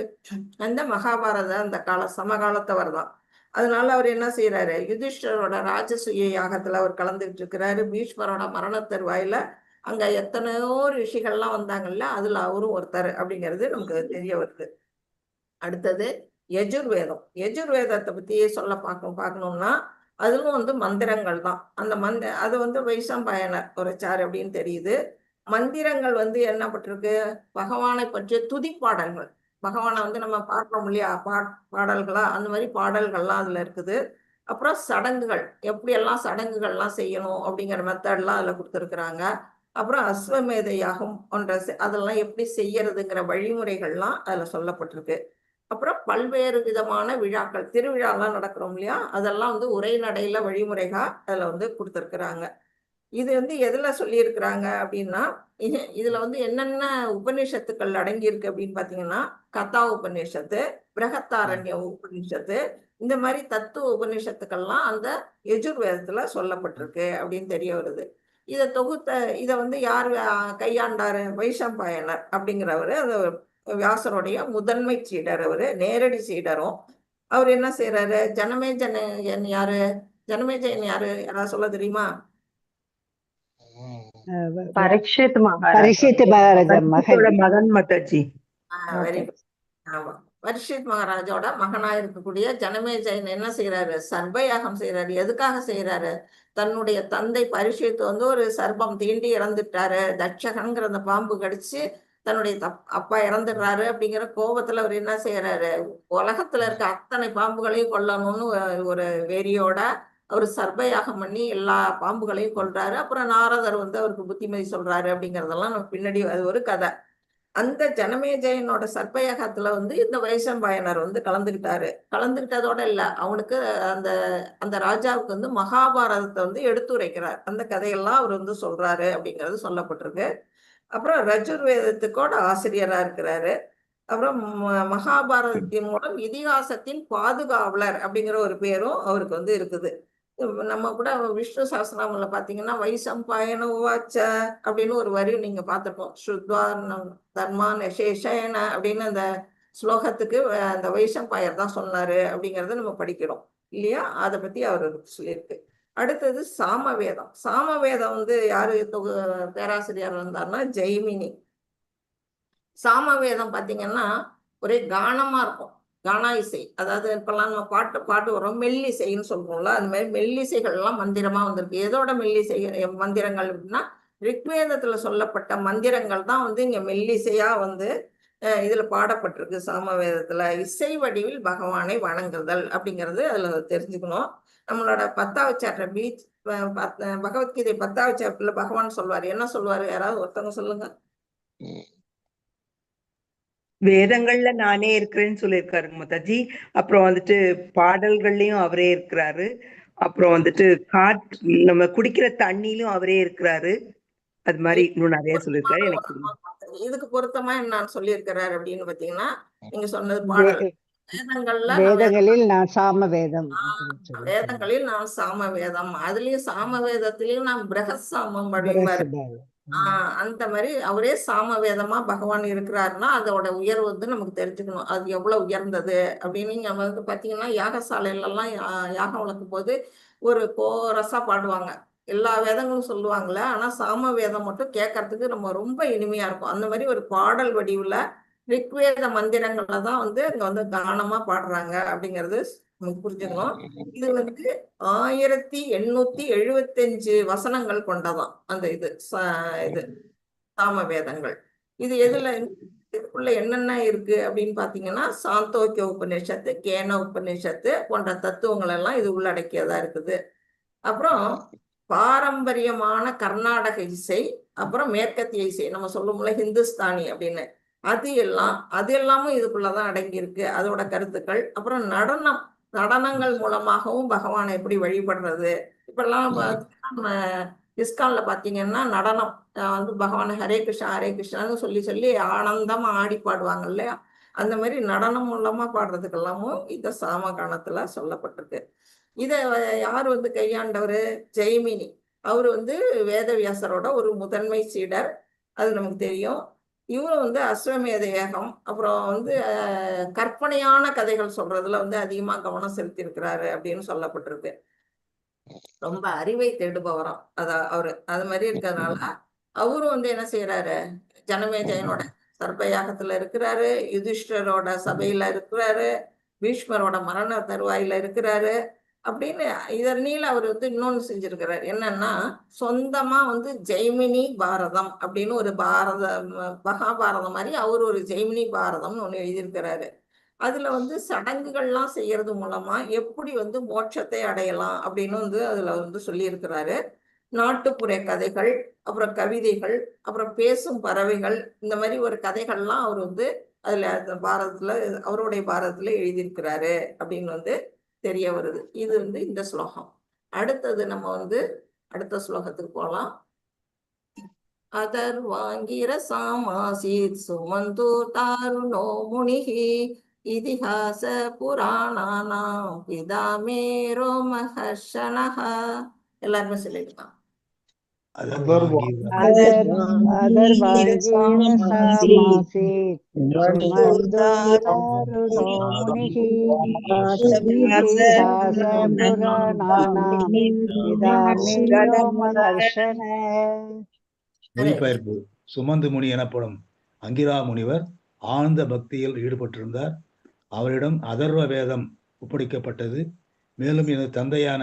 Speaker 3: அந்த மகாபாரத அந்த சமகாலத்தவர் தான். அதனால அவர் என்ன செய்யறாரு, யுதிஷ்டரோட ராஜசூய யாகத்துல அவர் கலந்துகிட்டு இருக்கிறாரு. பீஷ்மரோட மரண தருவாயில அங்க எத்தனையோ ரிஷிகள்லாம் வந்தாங்கல்ல, அதுல அவரும் ஒருத்தர் அப்படிங்கிறது நமக்கு தெரிய வருது. அடுத்தது யஜுர்வேதம். யஜுர்வேதத்தை பத்தி பார்க்கணும்னா அதுவும் மந்திரங்கள் தான். அந்த அது வைசம்பாயனர் உரைச்சாரு அப்படின்னு தெரியுது. மந்திரங்கள் என்ன பட்டிருக்கு, பகவானை பற்றிய துதிப்பாடல்கள். பகவானை நம்ம பார்க்கணும் இல்லையா, பாடல்களா, அந்த மாதிரி பாடல்கள்லாம் அதுல இருக்குது. அப்புறம் சடங்குகள், எப்படியெல்லாம் சடங்குகள்லாம் செய்யணும் அப்படிங்கிற மெத்தட்லாம் அதுல கொடுத்துருக்குறாங்க. அப்புறம் அஸ்வமேத யாகம் போன்ற அதெல்லாம் எப்படி செய்யறதுங்கிற வழிமுறைகள்லாம் அதுல சொல்லப்பட்டிருக்கு. அப்புறம் பல்வேறு விதமான விழாக்கள், திருவிழாலாம் நடக்கிறோம் இல்லையா, அதெல்லாம் உரைநடையில வழிமுறைகா அதுல கொடுத்துருக்குறாங்க. இது எதுல சொல்லியிருக்கிறாங்க அப்படின்னா, இதுல என்னென்ன உபநிஷத்துக்கள் அடங்கி இருக்கு அப்படின்னு பாத்தீங்கன்னா, கதா உபநிஷத்து, பிரகத்தாரண்ய உபநிஷத்து, இந்த மாதிரி தத்துவ உபநிஷத்துக்கள்லாம் அந்த யஜுர்வேதத்துல சொல்லப்பட்டிருக்கு அப்படின்னு தெரிய வருது. இதை யார் கையாண்டாரு, வைசம்பாயனர் அப்படிங்கிறவரு, அது வியாசருடைய முதன்மை சீடர். அவரு நேரடி சீடரும். அவர் என்ன செய்யறாரு, ஜனமேஜயன் யாரு, ஜனமேஜயன் யாரு, யாராவது சொல்ல தெரியுமா?
Speaker 6: பரீட்சித் மகாராஜா மகன் மாதாஜி.
Speaker 3: Very good. ஆமா, பரீட்சித் மகாராஜோட மகனா இருக்கக்கூடிய ஜனமேஜயன் என்ன செய்யறாரு, சர்பயாகம் செய்யறாரு. எதுக்காக செய்யறாரு, தன்னுடைய தந்தை பரீட்சித் ஒரு சர்ப்பம் தீண்டி இறந்துட்டாரு, தட்சகன்கிற அந்த பாம்பு கடிச்சு தன்னுடைய அப்பா இறந்துடுறாரு அப்படிங்கிற கோபத்துல அவர் என்ன செய்யறாரு, உலகத்துல இருக்க அத்தனை பாம்புகளையும் கொல்லணும்னு ஒரு வெறியோட அவர் சர்பயாகம் பண்ணி எல்லா பாம்புகளையும் கொல்றாரு. அப்புறம் நாரதர் அவருக்கு புத்திமதி சொல்றாரு அப்படிங்கறதெல்லாம் நம்ம பின்னாடி அது ஒரு கதை. அந்த ஜனமேஜயனோட சர்ப்பயாகத்துல இந்த வைசம்பாயனர் கலந்துகிட்டாரு. கலந்துகிட்டதோட இல்ல, அவனுக்கு அந்த அந்த ராஜாவுக்கு மகாபாரதத்தை எடுத்துரைக்கிறார். அந்த கதையெல்லாம் அவர் சொல்றாரு அப்படிங்கிறது சொல்லப்பட்டிருக்கு. அப்புறம் ரஜுர்வேதத்துக்கோட ஆசிரியரா இருக்கிறாரு. அப்புறம் மகாபாரதத்தின் மூலம் இதிகாசத்தின் பாதுகாவலர் அப்படிங்கிற ஒரு பேரும் அவருக்கு இருக்குது. நம்ம கூட விஷ்ணு சஹஸ்ரநாமம்ல பாத்தீங்கன்னா, வைசம்பாயன உவாச்ச அப்படின்னு ஒரு வரி நீங்க பார்த்திருப்போம். ஸ்ருத்வார்ணம் தர்மான் யசேஷேன அப்படின்னு அந்த ஸ்லோகத்துக்கு அந்த வைசம்பாயர் தான் சொன்னாரு அப்படிங்கறத நம்ம படிக்கிறோம் இல்லையா. அதை பத்தி அவர் சொல்லியிருக்கு. அடுத்தது சாமவேதம். சாமவேதம் வந்து யாரு பேராசிரியர் வந்தாருன்னா ஜெய்மினி. சாமவேதம் பாத்தீங்கன்னா ஒரே கானமா இருக்கும். கானா இசை, அதாவது இப்பெல்லாம் நம்ம பாட்டு வரும் மெல்லிசைன்னு சொல்றோம்ல, அது மாதிரி மெல்லிசைகள் எல்லாம் மந்திரமா வந்திருக்கு. எதோட மெல்லிசை மந்திரங்கள் அப்படின்னா ரிக்வேதத்துல சொல்லப்பட்ட மந்திரங்கள் தான் வந்து இங்க மெல்லிசையா வந்து இதுல பாடப்பட்டிருக்கு. சாமவேதத்துல இசை வடிவில் பகவானை வணங்குதல் அப்படிங்கிறது அதுல தெரிஞ்சுக்கணும். நம்மளோட 10வது சாப்டர் பகவத்கீதை 10வது சாப்டர்ல பகவான் சொல்வாரு. என்ன சொல்வாரு? யாராவது ஒருத்தவங்க சொல்லுங்க.
Speaker 8: வேதங்கள்ல நானே இருக்கிறேன்னு சொல்லியிருக்காருங்க மாதாஜி. அப்புறம் வந்துட்டு பாடல்கள்லயும் அவரே இருக்கிறாரு. அப்புறம் வந்துட்டு நம்ம குடிக்கிற தண்ணியிலும் அவரே இருக்கிறாரு. அது மாதிரி இன்னும் நிறைய சொல்லியிருக்காரு. எனக்கு
Speaker 3: இதுக்கு பொருத்தமா என்ன சொல்லியிருக்கிறாரு அப்படின்னு பாத்தீங்கன்னா, நீங்க சொன்னது பாடல்.
Speaker 6: வேதங்களில் நான் சாம வேதம்,
Speaker 3: வேதங்களில் நான் சாம வேதம், அதுலயும் சாம வேதத்திலயும் நான் பிரகத் சாமம் அப்படிம்பாரு. அந்த மாதிரி அவரே சாம வேதமா பகவான் இருக்கிறாருன்னா அதோட உயர்வு வந்து நமக்கு தெரிஞ்சுக்கணும். அது எவ்வளவு உயர்ந்தது அப்படின்னு நம்ம வந்து பாத்தீங்கன்னா யாகசாலையில எல்லாம் யாகம் வளர்க்கும் போது ஒரு கோரஸா பாடுவாங்க. எல்லா வேதங்களும் சொல்லுவாங்கல்ல, ஆனா சாம வேதம் மட்டும் கேட்கறதுக்கு நம்ம ரொம்ப இனிமையா இருக்கும். அந்த மாதிரி ஒரு பாடல் வடிவுல ரிக்வேத மந்திரங்களை தான் வந்து அங்க வந்து கானமா பாடுறாங்க அப்படிங்கிறது நமக்கு புரிஞ்சுக்கணும். இது வந்து 1875 வசனங்கள் கொண்டதாம் அந்த இது சாம வேதங்கள். இது இதுக்குள்ள என்னென்ன இருக்கு அப்படின்னு பாத்தீங்கன்னா சாந்தோக்கிய உபநிஷத்து, கேன உபநிஷத்து போன்ற தத்துவங்கள் எல்லாம் இது உள்ளடக்கியதா இருக்குது. அப்புறம் பாரம்பரியமான கர்நாடக இசை, அப்புறம் மேற்கத்திய இசை, நம்ம சொல்லும்போல ஹிந்துஸ்தானி அப்படின்னு அது எல்லாமும் இதுக்குள்ளதான் அடங்கி இருக்கு. அதோட கருத்துக்கள். அப்புறம் நடனங்கள் மூலமாகவும் பகவானை எப்படி வழிபடுறது. இப்பெல்லாம் இஸ்கான்ல பாத்தீங்கன்னா நடனம் வந்து பகவானை ஹரே கிருஷ்ணான்னு சொல்லி ஆனந்தமா ஆடி பாடுவாங்க இல்லையா, அந்த மாதிரி நடனம் மூலமா பாடுறதுக்கு எல்லாமும் இந்த சாமகானத்துல சொல்லப்பட்டிருக்கு. இத யார் வந்து கையாண்டவரு? ஜெய்மினி. அவரு வந்து வேதவியாசரோட ஒரு முதன்மை சீடர், அது நமக்கு தெரியும். இவரு வந்து அஸ்வமேத யாகம், அப்புறம் வந்து கற்பனையான கதைகள் சொல்றதுல வந்து அதிகமா கவனம் செலுத்தி இருக்கிறாரு அப்படின்னு சொல்லப்பட்டிருக்கு. ரொம்ப அறிவை தேடுபவரம் அவரு. அது மாதிரி இருக்கிறதுனால அவரு வந்து என்ன செய்யறாரு, ஜனமேஜயனோட சர்ப்பயாகத்துல இருக்கிறாரு, யுதிஷ்டரோட சபையில இருக்கிறாரு, பீஷ்மரோட மரண தருவாயில இருக்கிறாரு அப்படின்னு. இதனில அவர் வந்து இன்னொன்னு செஞ்சிருக்கிறார். என்னன்னா சொந்தமா வந்து ஜெய்மினி பாரதம் அப்படின்னு ஒரு மகாபாரதம் மாதிரி அவர் ஒரு ஜெய்மினி பாரதம்னு ஒண்ணு எழுதியிருக்கிறாரு. அதுல வந்து சடங்குகள்லாம் செய்யறது மூலமா எப்படி வந்து மோட்சத்தை அடையலாம் அப்படின்னு வந்து அதுல வந்து சொல்லியிருக்கிறாரு. நாட்டுப்புற கதைகள், அப்புறம் கவிதைகள், அப்புறம் பேசும் பறவைகள், இந்த மாதிரி ஒரு கதைகள்லாம் அவர் வந்து அதுல பாரதத்துல அவருடைய பாரதத்துல எழுதியிருக்கிறாரு அப்படின்னு வந்து தெரிய வருது. இது வந்து இந்த ஸ்லோகம். அடுத்தது நம்ம வந்து அடுத்த ஸ்லோகத்துக்கு போலாம். அதர்வாங்கிர சாமாசீத் சுமந்து தாருணோ முனிஹி இதிஹாச புராணானாம் பிதாமேரோ மஹர்ஷனஹ. எல்லாருமே சொல்லிடலாம்.
Speaker 1: மொழிபெயர்ப்பு. சுமந்து முனி எனப்படும் அங்கிரா முனிவர் ஆழ்ந்த பக்தியில் ஈடுபட்டிருந்தார். அவரிடம் அதர்வ வேதம் ஒப்படைக்கப்பட்டது. மேலும் எனது தந்தையான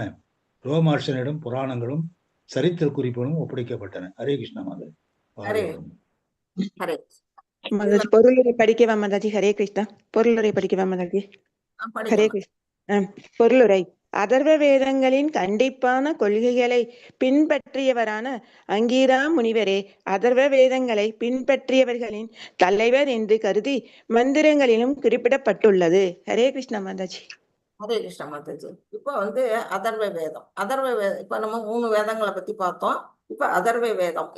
Speaker 1: ரோமார்ஷனிடம் புராணங்களும் சரித்திர குறிப்புகளும் ஒப்படைக்கப்பட்டன. ஹரே கிருஷ்ணா மாதாஜி.
Speaker 9: பொருளுரை படிக்கவா மாதாஜி? ஹரே கிருஷ்ணா. பொருளுரை படிக்கவா மாதாஜி? ஹரே கிருஷ்ணா. பொருளுரை. அதர்வ வேதங்களின் கண்டிப்பான கொள்கைகளை பின்பற்றியவரான அங்கீரா முனிவரே அதர்வ வேதங்களை பின்பற்றியவர்களின் தலைவர் என்று கருதி மந்திரங்களிலும் குறிப்பிடப்பட்டுள்ளது. ஹரே கிருஷ்ணா மாதாஜி.
Speaker 3: ஹரே கிருஷ்ணா மாதாஜி. இப்போ வந்து அதர்வ வேதம் இப்ப நம்ம 3 வேதங்களை பத்தி பார்த்தோம். இப்ப அதர்வ வேதம்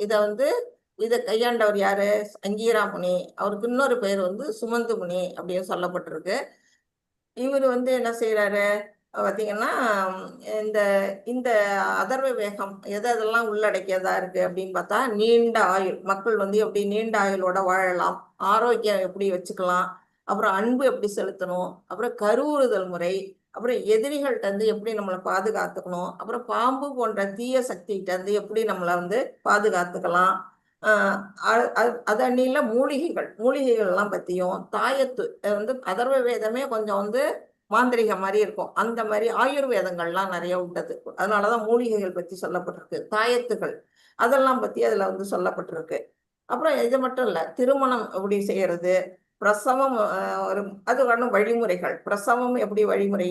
Speaker 3: இதை கையாண்டவர் யாரு? அங்கீரா முனி. அவருக்கு இன்னொரு பேர் வந்து சுமந்து முனி அப்படின்னு சொல்லப்பட்டிருக்கு. இவர் வந்து என்ன செய்யறாரு பாத்தீங்கன்னா, இந்த அதர்வ வேகம் எதெல்லாம் உள்ளடக்கியதா இருக்கு அப்படின்னு பார்த்தா, நீண்ட ஆயுள், மக்கள் வந்து எப்படி நீண்ட ஆயுளோட வாழலாம், ஆரோக்கியம் எப்படி வச்சுக்கலாம், அப்புறம் அன்பு எப்படி செலுத்தணும், அப்புறம் கருவுறுதல் முறை, அப்புறம் எதிரிகள்கிட்ட இருந்து எப்படி நம்மளை பாதுகாத்துக்கணும், அப்புறம் பாம்பு போன்ற தீய சக்திகிட்ட இருந்து எப்படி நம்மளை வந்து பாதுகாத்துக்கலாம், அதனில மூலிகைகள்லாம் பத்தியும், தாயத்து வந்து அதர்வ வேதமே கொஞ்சம் வந்து மாந்திரிக மாதிரி இருக்கும், அந்த மாதிரி ஆயுர்வேதங்கள்லாம் நிறைய உண்டது. அதனாலதான் மூலிகைகள் பத்தி சொல்லப்பட்டிருக்கு. தாயத்துகள் அதெல்லாம் பத்தி அதுல வந்து சொல்லப்பட்டிருக்கு. அப்புறம் இது மட்டும் இல்ல, திருமணம் எப்படி செய்யறது, பிரசவம் அதுக்கான வழிமுறைகள், பிரசவம் எப்படி வழிமுறை,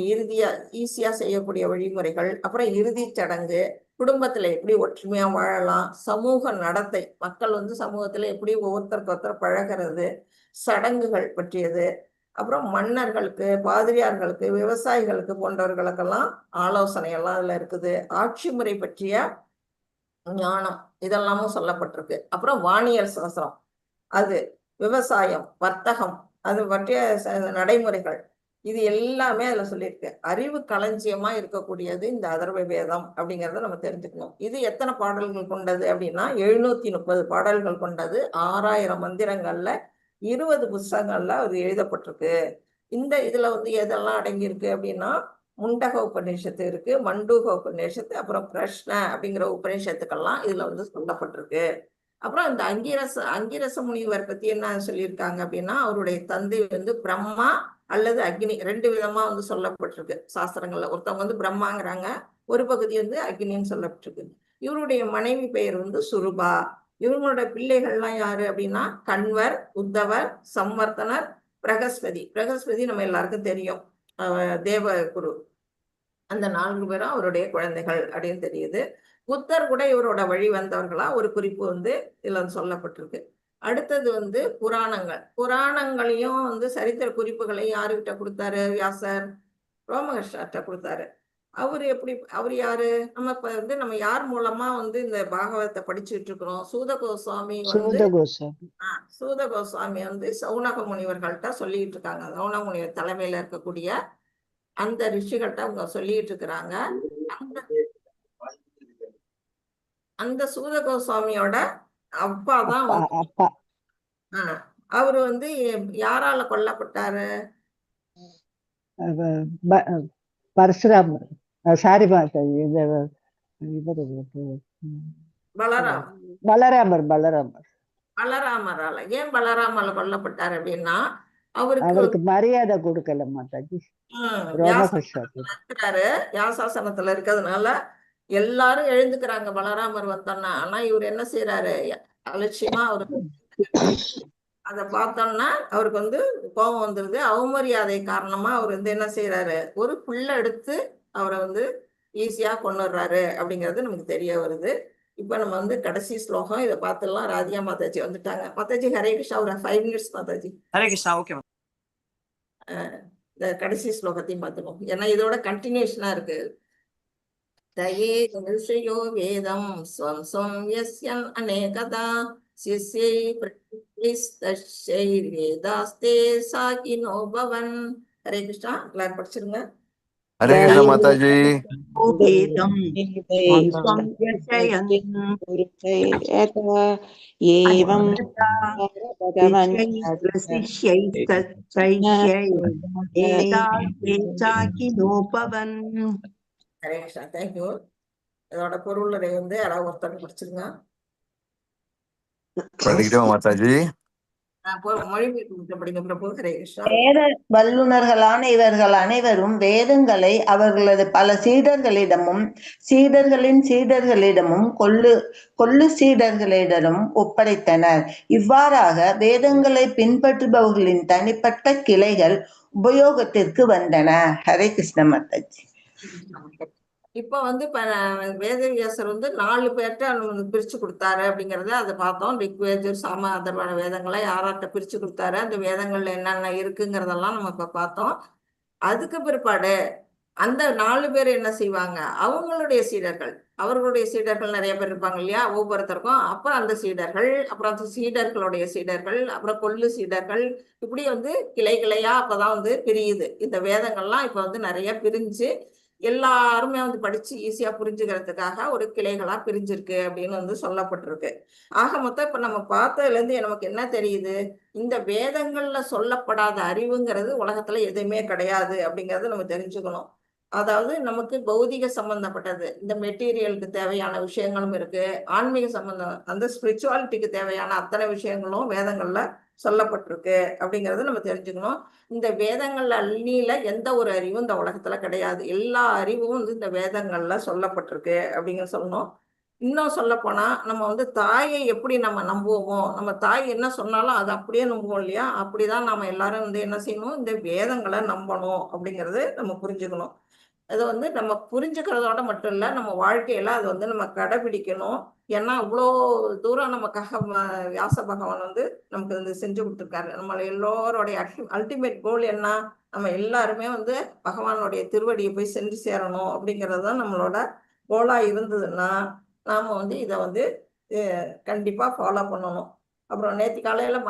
Speaker 3: ஈஸியா செய்யக்கூடிய வழிமுறைகள், அப்புறம் இறுதி சடங்கு, குடும்பத்துல எப்படி ஒற்றுமையா வாழலாம், சமூக நடத்தை, மக்கள் வந்து சமூகத்துல எப்படி ஒவ்வொருத்தருக்கு ஒருத்தர் பழகிறது, சடங்குகள் பற்றியது, அப்புறம் மன்னர்களுக்கு, பாதிரியார்களுக்கு, விவசாயிகளுக்கு போன்றவர்களுக்கெல்லாம் ஆலோசனை எல்லாம் அதுல இருக்குது. ஆட்சி முறை பற்றிய ஞானம் இதெல்லாமும் சொல்லப்பட்டிருக்கு. அப்புறம் வானியல் சாஸ்திரம், அது விவசாயம், வர்த்தகம், அது பற்றிய நடைமுறைகள், இது எல்லாமே அதுல சொல்லியிருக்கு. அறிவு களஞ்சியமா இருக்கக்கூடியது இந்த அதர்வ வேதம் அப்படிங்கறத நம்ம தெரிஞ்சுக்கணும். இது எத்தனை பாடல்கள் கொண்டது அப்படின்னா 730 பாடல்கள் கொண்டது. 6000 மந்திரங்கள்ல 20 புஸ்தகங்கள்ல அது எழுதப்பட்டிருக்கு. இந்த இதுல வந்து எதெல்லாம் அடங்கியிருக்கு அப்படின்னா முண்டக உபநிஷத்து இருக்கு, மண்டூக உபநிஷத்து, அப்புறம் கிருஷ்ண அப்படிங்கிற உபநிஷத்துக்கெல்லாம் இதுல வந்து சொல்லப்பட்டிருக்கு. அப்புறம் இந்த அங்கிரச முனிவர் பத்தி என்ன சொல்லியிருக்காங்க அப்படின்னா, அவருடைய தந்தை வந்து பிரம்மா அல்லது அக்னி, 2 விதமா வந்து சொல்லப்பட்டிருக்கு சாஸ்திரங்கள்ல. ஒருத்தவங்க வந்து பிரம்மாங்கிறாங்க, ஒரு பகுதி வந்து அக்னின்னு சொல்லப்பட்டிருக்கு. இவருடைய மனைவி பெயர் வந்து சுருபா. இவங்களோட பிள்ளைகள்லாம் யாரு அப்படின்னா கண்வர், உத்தவர், சம்வர்த்தனர், பிரகஸ்பதி நம்ம எல்லாருக்கும் தெரியும், தேவகுரு. அந்த 4 பேரும் அவருடைய குழந்தைகள் அப்படின்னு தெரியுது. புத்தர் கூட இவரோட வழி வந்தவர்களா ஒரு குறிப்பு வந்து இதுல சொல்லப்பட்டிருக்கு. அடுத்தது வந்து புராணங்களையும் வந்து சரித்திர குறிப்புகளையும் யாருகிட்ட கொடுத்தாரு? வியாசர் ரோமஹர்ஷாட்ட கொடுத்தாரு. அவர் யாரு? நம்ம இப்ப வந்து நம்ம யார் மூலமா வந்து இந்த பாகவதத்தை படிச்சுட்டு இருக்கிறோம்? சூத கோஸ்வாமி வந்து சௌனக முனிவர்கள்ட்ட சொல்லிட்டு இருக்காங்க. சௌனக முனிவர் தலைமையில இருக்கக்கூடிய அந்த ரிஷிகள்கிட்ட அவங்க சொல்லிட்டு இருக்கிறாங்க. அந்த சூத கோஸ்வாமியோட அப்பா தான் அவரு வந்து யாரால கொல்லப்பட்டாரு?
Speaker 6: பரசுராமர். சாரி
Speaker 3: பலராமரால. ஏன் பலராமரால கொல்லப்பட்டாரு அப்படின்னா
Speaker 6: அவருக்கு மரியாதை கொடுக்கல மாதாஜி.
Speaker 3: வியாசாசனத்துல இருக்கிறதுனால எல்லாரும் எழுந்துக்கிறாங்க பலராமர் வந்தோம்னா. ஆனா இவர் என்ன செய்யறாரு? அலட்சியமா அவருக்கு அதை பார்த்தோம்னா அவருக்கு வந்து கோபம் வந்துருது. அவமரியாதை காரணமா அவர் வந்து என்ன செய்யறாரு? ஒரு புல்ல எடுத்து அவரை வந்து ஈஸியா கொண்டுடுறாரு அப்படிங்கிறது நமக்கு தெரிய வருது. இப்ப நம்ம வந்து கடைசி ஸ்லோகம் இதை பார்த்துடலாம். ராதிகா மாதாஜி வந்துட்டாங்க. மாதாஜி ஹரே கிருஷ்ணா. ஒரு 5 மினிட்ஸ் மாதாஜி.
Speaker 10: ஹரே கிருஷ்ணா. ஓகே.
Speaker 3: இந்த கடைசி ஸ்லோகத்தையும் பார்த்துக்கோம், ஏன்னா இதோட கண்டினியூஷனா இருக்கு. தயே ரிஷயோ வேதம் ஸ்வம் ஸ்வம் யஸ்யன் அநேகதா சிஷ்யை பிரதிஷ்டை வேதாஸ்தே சாகினோ பவன். ஹரே கிருஷ்ணா. எல்லாரும் படிச்சிருங்க.
Speaker 11: ஹரே கிருஷ்ணா மாதாஜி.
Speaker 8: வேதம்
Speaker 9: ஏவம்
Speaker 3: ஹரே கிருஷ்ணா. தேங்க்யூ. இதோட பொருளை வந்து யாராவது ஒருத்தர் படிச்சிருங்க.
Speaker 11: படிக்கிறோம் மாதாஜி.
Speaker 7: வேத வல்லுநர்களான இவர்கள் அனைவரும் வேதங்களை அவர்களது பல சீடர்களிடமும் சீடர்களின் சீடர்களிடமும் கொள்ளு சீடர்களிடமும் ஒப்படைத்தனர். இவ்வாறாக வேதங்களை பின்பற்றுபவர்களின் தனிப்பட்ட கிளைகள் உபயோகத்திற்கு வந்தன. ஹரே கிருஷ்ண மாதாஜி.
Speaker 3: இப்ப வந்து வேதவியாசர் வந்து 4 பேர்ட்ட பிரிச்சு கொடுத்தாரு அப்படிங்கறத அதை பார்த்தோம். ரிக்வேஜர், சாம, அதர்வண வேதங்களை யார்கிட்ட பிரிச்சு கொடுத்தாரு, அந்த வேதங்கள்ல என்னென்ன இருக்குங்கிறதெல்லாம் நம்ம இப்ப பார்த்தோம். அதுக்கு பிற்பாடு அந்த 4 பேர் என்ன செய்வாங்க? அவங்களுடைய சீடர்கள் நிறைய பேர் இருப்பாங்க இல்லையா, ஒவ்வொருத்தருக்கும். அப்புறம் அந்த சீடர்கள், அப்புறம் அந்த சீடர்களுடைய சீடர்கள், அப்புறம் கொள்ளு சீடர்கள், இப்படி வந்து கிளையா அப்பதான் வந்து பிரியுது. இந்த வேதங்கள்லாம் இப்ப வந்து நிறைய பிரிஞ்சு எல்லாருமே வந்து படிச்சு ஈஸியா புரிஞ்சுக்கிறதுக்காக ஒரு கிளைகளா பிரிஞ்சிருக்கு அப்படின்னு வந்து சொல்லப்பட்டிருக்கு. ஆக மொத்தம் இப்ப நம்ம பார்த்ததுல இருந்து நமக்கு என்ன தெரியுது, இந்த வேதங்கள்ல சொல்லப்படாத அறிவுங்கிறது உலகத்துல எதுவுமே கிடையாது அப்படிங்கறத நம்ம தெரிஞ்சுக்கணும். அதாவது நமக்கு பௌதிக சம்பந்தப்பட்டது, இந்த மெட்டீரியலுக்கு தேவையான விஷயங்களும் இருக்கு, ஆன்மீக சம்பந்தம் அந்த ஸ்பிரிச்சுவாலிட்டிக்கு தேவையான அத்தனை விஷயங்களும் வேதங்கள்ல சொல்லப்பட்டிருக்கு அப்படிங்கறத நம்ம தெரிஞ்சுக்கணும். இந்த வேதங்கள்ல அள்ளியில எந்த ஒரு அறிவும் இந்த உலகத்துல கிடையாது, எல்லா அறிவும் வந்து இந்த வேதங்கள்ல சொல்லப்பட்டிருக்கு அப்படிங்கிற சொல்லணும். இன்னும் சொல்ல போனா நம்ம வந்து தாயை எப்படி நம்ம நம்புவோமோ, நம்ம தாய் என்ன சொன்னாலும் அதை அப்படியே நம்புவோம் இல்லையா, அப்படிதான் நாம எல்லாரும் வந்து என்ன செய்யணும், இந்த வேதங்களை நம்பணும் அப்படிங்கறது நம்ம புரிஞ்சுக்கணும். அது வந்து நம்ம புரிஞ்சுக்கிறதோட மட்டும் இல்ல, நம்ம வாழ்க்கையில அது வந்து நம்ம கடைபிடிக்கணும். ஏன்னா இவ்வளோ தூரம் நமக்காக வியாச பகவான் வந்து நமக்கு வந்து செஞ்சு கொடுத்துருக்காரு. நம்ம எல்லோருடைய அல்டிமேட் கோல் என்ன, நம்ம எல்லாருமே வந்து பகவானுடைய திருவடியை போய் சென்று சேரணும் அப்படிங்கிறது தான் நம்மளோட கோலா இருந்ததுன்னா நாம வந்து இதை வந்து கண்டிப்பா ஃபாலோ பண்ணணும். அப்புறம் நேற்று காலையில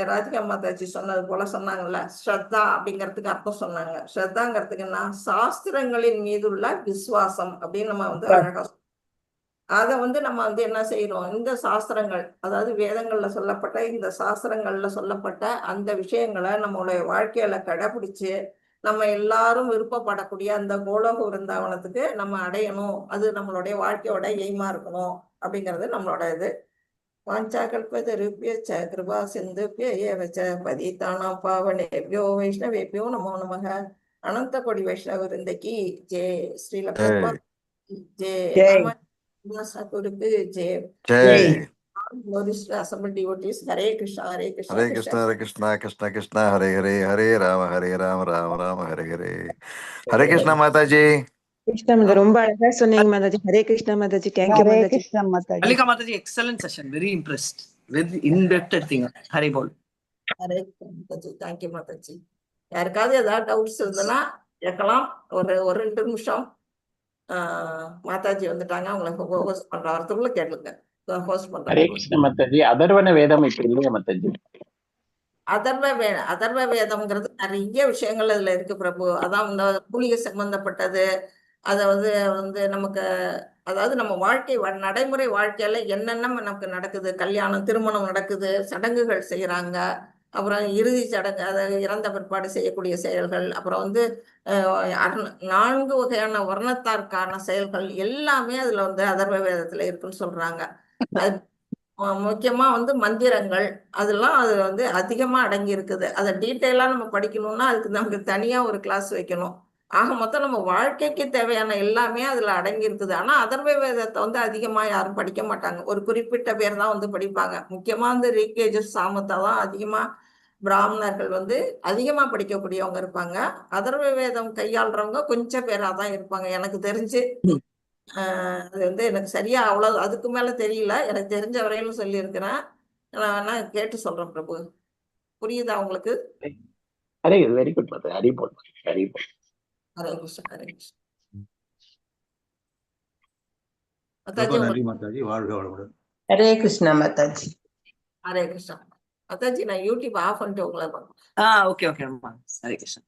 Speaker 3: ராதிகா மாதாஜி சொன்னது போல சொன்னாங்கல்ல, ஸ்ரத்தா அப்படிங்கிறதுக்கு அர்த்தம் சொன்னாங்க. ஸ்ரத்தாங்கிறதுக்கு என்ன, சாஸ்திரங்களின் மீது உள்ள விசுவாசம் அப்படின்னு நம்ம வந்து அழகா அதை வந்து நம்ம வந்து என்ன செய்யறோம், இந்த சாஸ்திரங்கள் அதாவது வேதங்கள்ல சொல்லப்பட்ட இந்த சாஸ்திரங்கள்ல சொல்லப்பட்ட அந்த விஷயங்களை நம்மளுடைய வாழ்க்கையில கடைபிடிச்சு நம்ம எல்லாரும் விருப்பப்படக்கூடிய அந்த கோலோக விருந்தாவனத்துக்கு நம்ம அடையணும். அது நம்மளுடைய வாழ்க்கையோட எய்மா இருக்கணும் அப்படிங்கிறது நம்மளோட இது. வாஞ்சாகல்பதருभ्यश्च कृपा सिन्धुभ्य एव च पतितानां पावनेभ्यो वैष्णवेभ्यो नमो नमः. अनंत कोटि वैष्णव वृंद की जय. श्रील प्रभुपाद जय. सतगुरु जय.
Speaker 11: जय.
Speaker 3: Assembled devotees, Hare Krishna, Hare Krishna,
Speaker 11: हरे कृष्णा हरे कृष्णा कृष्णा कृष्णा हरे हरे हरे राम राम राम हरे हरे. हरे कृष्णा माता जी.
Speaker 9: கிருஷ்ணா மாதா, ரொம்ப அழகா சொன்னீங்க Mataji. Hare Krishna Mataji. Thank you
Speaker 6: Hare
Speaker 9: Mataji.
Speaker 6: Krishna Mataji.
Speaker 10: Malika Mataji, excellent session. Very impressed with in-depth thing. Hari bol.
Speaker 3: Hare Krishna, thank you Mataji. யாருக்காவது ஏதாவது டவுட்ஸ் இருந்ததுன்னா கேட்கலாம். ஒரு 2 நிமிஷம் மாதாஜி வந்துட்டாங்க, அவங்களை ஹோஸ்ட் பண்ற வாரத்துக்குள்ள கேளுங்க. ஹோஸ்ட் பண்றேன்.
Speaker 5: ஹரே கிருஷ்ண மாதாஜி. அதர்வன வேதம் இப்படி இல்லையா மாதாஜி?
Speaker 3: அதர்வ வேதம்ங்கிறது நிறைய விஷயங்கள் அதுல இருக்கு பிரபு. அதான் இந்த மூலிகை சம்பந்தப்பட்டது. அதை வந்து நமக்கு அதாவது நம்ம வாழ்க்கை நடைமுறை வாழ்க்கையில என்னென்ன நமக்கு நடக்குது, கல்யாணம் திருமணம் நடக்குது, சடங்குகள் செய்யறாங்க, அப்புறம் இறுதி சடங்கு அதை இறந்த பிற்பாடு செய்யக்கூடிய செயல்கள், அப்புறம் வந்து 4 வகையான வர்ணத்தாருக்கான செயல்கள் எல்லாமே அதுல வந்து அதர்வ வேதத்துல இருக்குன்னு சொல்றாங்க. அது முக்கியமா வந்து மந்திரங்கள் அதெல்லாம் அது வந்து அதிகமா அடங்கி இருக்குது. அதை டீட்டெயிலா நம்ம படிக்கணும்னா அதுக்கு நமக்கு தனியா ஒரு கிளாஸ் வைக்கணும். ஆக மொத்தம் நம்ம வாழ்க்கைக்கு தேவையான எல்லாமே அதுல அடங்கி இருக்குது. ஆனா அதர்வ வேதத்தை வந்து அதிகமா யாரும் படிக்க மாட்டாங்க, ஒரு குறிப்பிட்ட பேர் தான் வந்து படிப்பாங்க. முக்கியமா வந்து ரீகேஜஸ் சாமத்தை தான் அதிகமா பிராமணர்கள் வந்து அதிகமா படிக்கக்கூடியவங்க இருப்பாங்க. அதர்வ வேதம் கையாளுறவங்க கொஞ்சம் பேரா தான் இருப்பாங்க எனக்கு தெரிஞ்சு. அது வந்து எனக்கு சரியா அவ்வளவு அதுக்கு மேல தெரியல, எனக்கு தெரிஞ்ச வரையிலும் சொல்லி இருக்கிறேன். நான் கேட்டு சொல்றேன் பிரபு. புரியுதா உங்களுக்கு?
Speaker 5: அரே வெரி குட் மாதாஜி. ஹரி போல் ஹரி போல்.
Speaker 3: ஹரே கிருஷ்ணா ஹரே கிருஷ்ணா.
Speaker 1: நன்றி மாதாஜி, வாழ்க வளமுடன்.
Speaker 7: ஹரே கிருஷ்ணா மாதாஜி.
Speaker 3: ஹரே கிருஷ்ணா மாதாஜி. நான் யூடியூப் ஆஃப் பண்ணிட்டு உங்களை
Speaker 10: Okay. Hare Krishna.